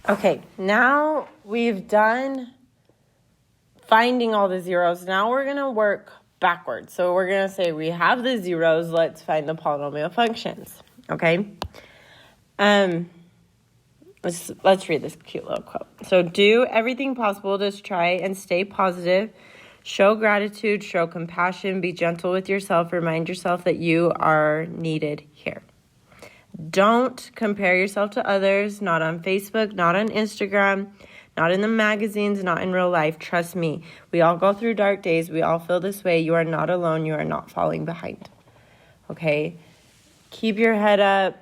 Okay, now we've done finding all the zeros. Now we're going to work backwards. So we're going to say we have the zeros. Let's find the polynomial functions. Okay? Let's read this cute little quote. So do everything possible to try and stay positive. Show gratitude, show compassion, be gentle with yourself. Remind yourself that you are needed here. Don't compare yourself to others, not on Facebook, not on Instagram, not in the magazines, not in real life. Trust me, we all go through dark days. We all feel this way. You are not alone. You are not falling behind. Okay? Keep your head up.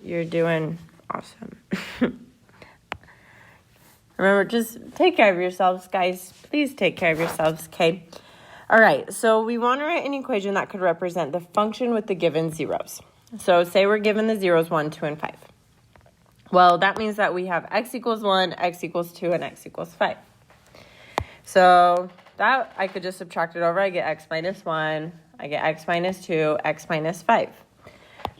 You're doing awesome. Remember, just take care of yourselves, guys. Please take care of yourselves, okay? All right, so we want to write an equation that could represent the function with the given zeros. So say we're given the zeros 1, 2, and 5. Well, that means that we have x equals 1, x equals 2, and x equals 5. So that I could just subtract it over. I get x minus 1, I get x minus 2, x minus 5.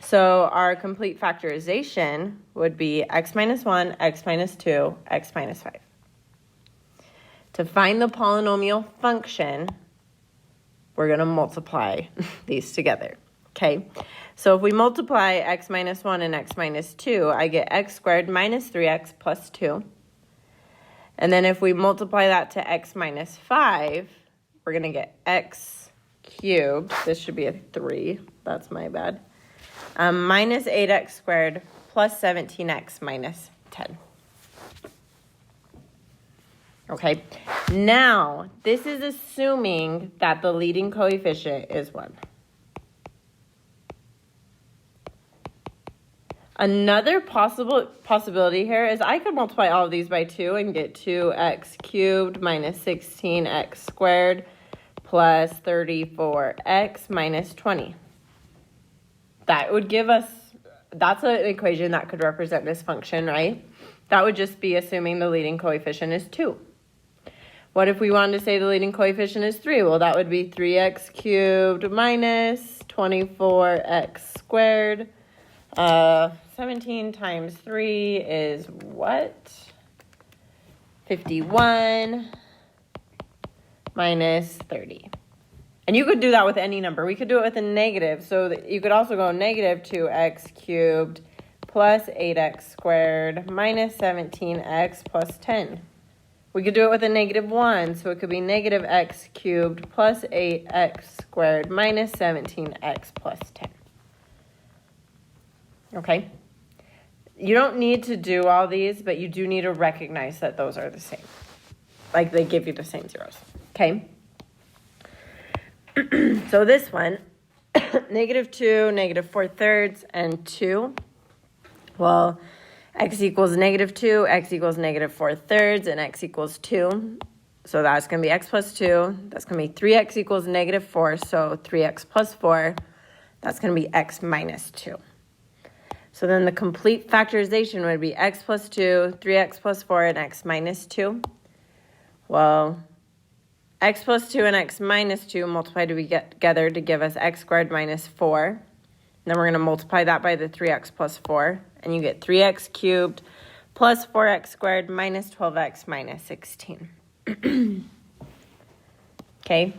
So our complete factorization would be x minus 1, x minus 2, x minus 5. To find the polynomial function, we're going to multiply these together, okay? So if we multiply x minus 1 and x minus 2, I get x squared minus 3x plus 2. And then if we multiply that to x minus 5, we're going to get x cubed. This should be a 3. That's my bad. Minus 8x squared plus 17x minus 10. Okay, now this is assuming that the leading coefficient is 1. Another possibility here is I could multiply all of these by 2 and get 2x cubed minus 16x squared plus 34x minus 20. That would give us, that's an equation that could represent this function, right? That would just be assuming the leading coefficient is 2. What if we wanted to say the leading coefficient is 3? Well, that would be 3x cubed minus 24x squared. 17 times 3 is what? 51 minus 30. And you could do that with any number. We could do it with a negative. So that you could also go negative 2x cubed plus 8x squared minus 17x plus 10. We could do it with a negative 1. So it could be negative x cubed plus 8x squared minus 17x plus 10. Okay? You don't need to do all these, but you do need to recognize that those are the same. Like they give you the same zeros. Okay? So this one, negative 2, negative 4/3, and 2. Well, x equals negative 2, x equals negative 4/3, and x equals 2. So that's going to be x plus 2. That's going to be 3x equals negative 4, so 3x plus 4. That's going to be x minus 2. So then the complete factorization would be x plus 2, 3x plus 4, and x minus 2. Well, x plus 2 and x minus 2 multiplied together to give us x squared minus 4. Then we're going to multiply that by the 3x plus 4. And you get 3x cubed plus 4x squared minus 12x minus 16. Okay.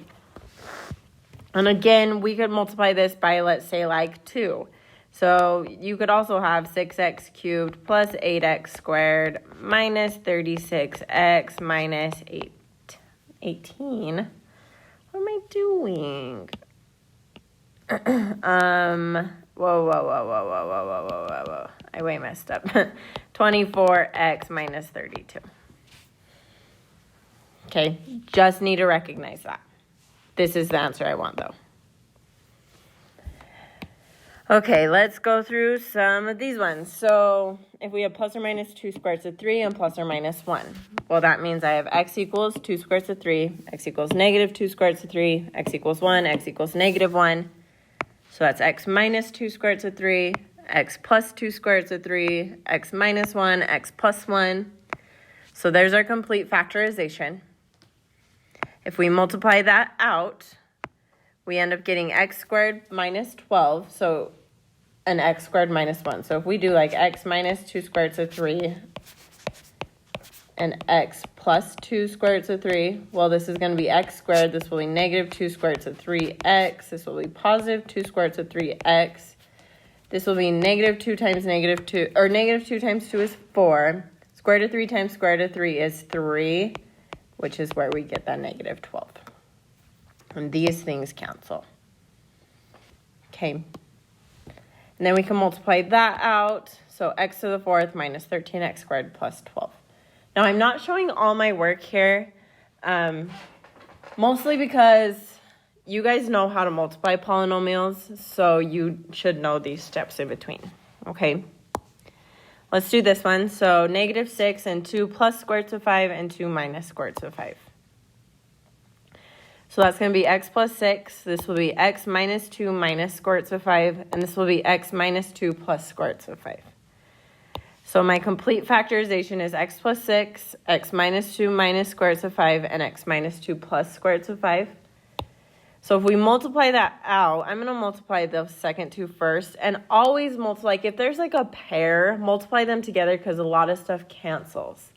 And again, we could multiply this by, let's say, like 2. So you could also have 6x cubed plus 8x squared minus 36x minus 18. What am I doing? Whoa. I way messed up. 24x minus 32. Okay, just need to recognize that. This is the answer I want, though. Okay, let's go through some of these ones. So if we have plus or minus 2 squared root of 3 and plus or minus 1, well, that means I have x equals 2 squared root of 3, x equals negative 2 squared root of 3, x equals 1, x equals negative 1. So that's x minus 2 squared root of 3, x plus 2 squared root of 3, x minus 1, x plus 1. So there's our complete factorization. If we multiply that out, we end up getting x squared minus 12, so an x squared minus 1. So if we do like x minus 2 squared root of 3 and x plus 2 square roots of 3. Well, this is going to be x squared. This will be negative 2 square roots of 3x. This will be positive 2 square roots of 3x. This will be negative 2 times negative 2, or negative 2 times 2 is 4. Square root of 3 times square root of 3 is 3, which is where we get that negative 12. And these things cancel. Okay. And then we can multiply that out. So x to the 4th minus 13x squared plus 12. Now, I'm not showing all my work here, mostly because you guys know how to multiply polynomials, so you should know these steps in between, okay? Let's do this one. So negative 6 and 2 plus square roots of 5 and 2 minus square roots of 5. So that's going to be x plus 6. This will be x minus 2 minus square roots of 5, and this will be x minus 2 plus square roots of 5. So my complete factorization is x plus 6, x minus 2 minus square roots of 5, and x minus 2 plus square roots of 5. So if we multiply that out, I'm going to multiply the second two first, and always multiply, like if there's like a pair, multiply them together because a lot of stuff cancels.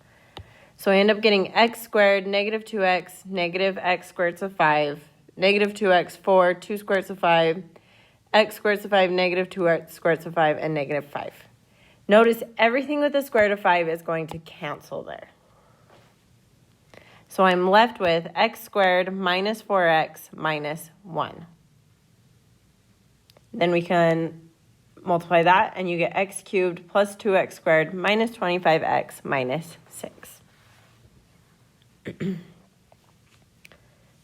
So I end up getting x squared, negative 2x, negative x squared roots of 5, negative 2x, 4, 2 square roots of 5, x squared roots of 5, negative 2 square roots of 5, and negative 5. Notice everything with the square root of 5 is going to cancel there. So I'm left with x squared minus 4x minus 1. Then we can multiply that, and you get x cubed plus 2x squared minus 25x minus 6.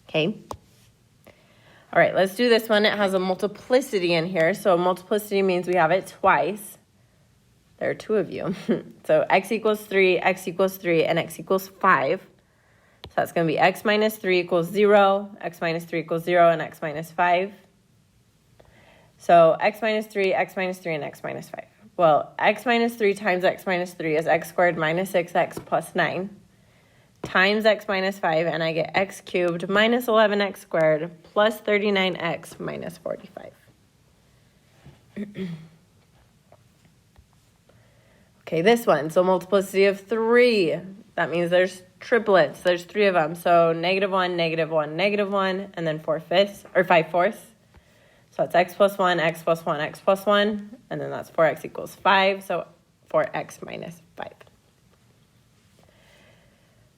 Okay. All right, let's do this one. It has a multiplicity in here. So multiplicity means we have it twice. There are two of you. So x equals 3, x equals 3, and x equals 5. So that's going to be x minus 3 equals 0, x minus 3 equals 0, and x minus 5. So x minus 3, x minus 3, and x minus 5. Well, x minus 3 times x minus 3 is x squared minus 6x plus 9 times x minus 5, and I get x cubed minus 11x squared plus 39x minus 45. Okay, this one, so multiplicity of 3. That means there's triplets. There's 3 of them. So negative 1, negative 1, negative 1, and then 4/5, or 5/4. So it's x plus 1, x plus 1, x plus 1, and then that's 4x equals 5, so 4x minus 5.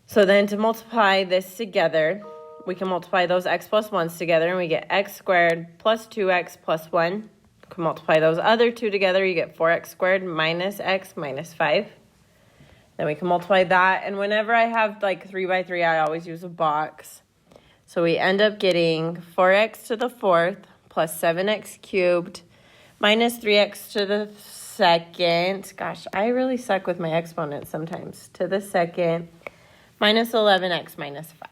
So then to multiply this together, we can multiply those x plus 1s together, and we get x squared plus 2x plus 1. You can multiply those other two together, you get 4x squared minus x minus 5. Then we can multiply that, and whenever I have like 3 by 3, I always use a box. So we end up getting 4x to the 4th plus 7x cubed minus 3x to the 2nd. Gosh, I really suck with my exponents sometimes. To the 2nd minus 11x minus 5.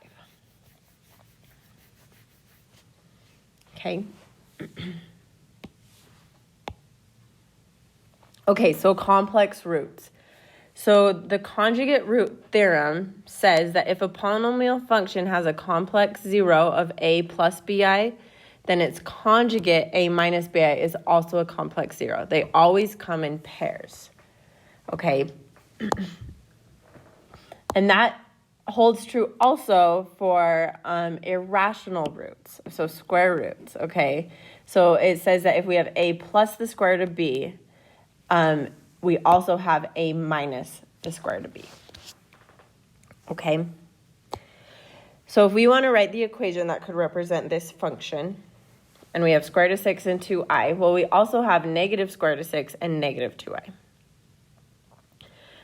Okay. Okay, so complex roots. So the conjugate root theorem says that if a polynomial function has a complex 0 of a plus bi, then its conjugate a minus bi is also a complex 0. They always come in pairs. Okay. And that holds true also for irrational roots, so square roots, okay? So it says that if we have a plus the square root of b, we also have a minus the square root of b, okay? So if we want to write the equation that could represent this function, and we have square root of 6 and 2i, well, we also have negative square root of 6 and negative 2i.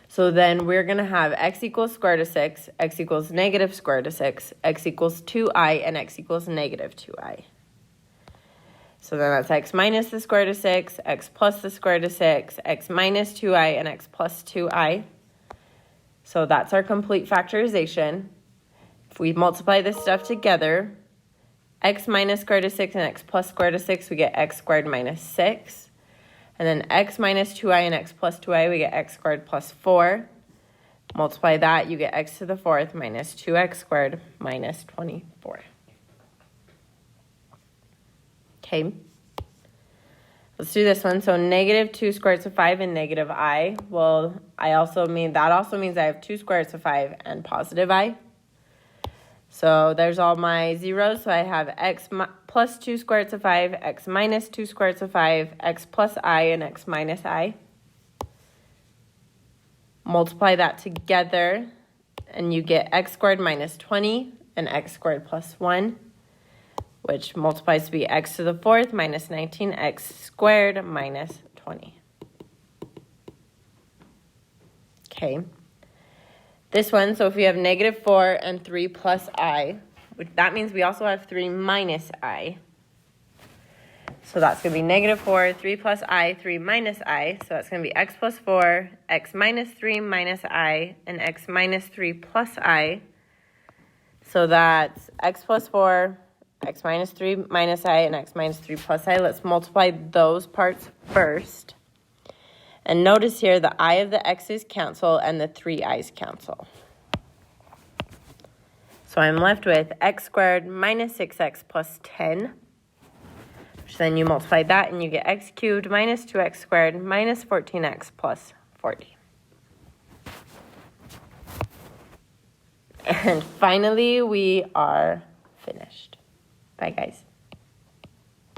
So then we're going to have x equals square root of 6, x equals negative square root of 6, x equals 2i, and x equals negative 2i. So then that's x minus the square root of 6, x plus the square root of 6, x minus 2i, and x plus 2i. So that's our complete factorization. If we multiply this stuff together, x minus square root of 6 and x plus square root of 6, we get x squared minus 6. And then x minus 2i and x plus 2i, we get x squared plus 4. Multiply that, you get x to the 4th minus 2x squared minus 24. Okay. Let's do this one. So negative 2 square roots of 5 and negative I. Well, that also means I have 2 square roots of 5 and positive I. So there's all my zeros. So I have x plus 2 square roots of 5, x minus 2 square roots of 5, x plus I, and x minus I. Multiply that together, and you get x squared minus 20 and x squared plus 1, which multiplies to be x to the 4th minus 19x squared minus 20. Okay. This one, so if we have negative 4 and 3 plus I, that means we also have 3 minus I. So that's going to be negative 4, 3 plus I, 3 minus I. So that's going to be x plus 4, x minus 3 minus I, and x minus 3 plus I. So that's x plus 4, x minus 3 minus I, and x minus 3 plus I. Let's multiply those parts first. And notice here the I of the x's cancel and the 3 i's cancel. So I'm left with x squared minus 6x plus 10. So then you multiply that and you get x cubed minus 2x squared minus 14x plus 40. And finally, we are finished. Bye, guys.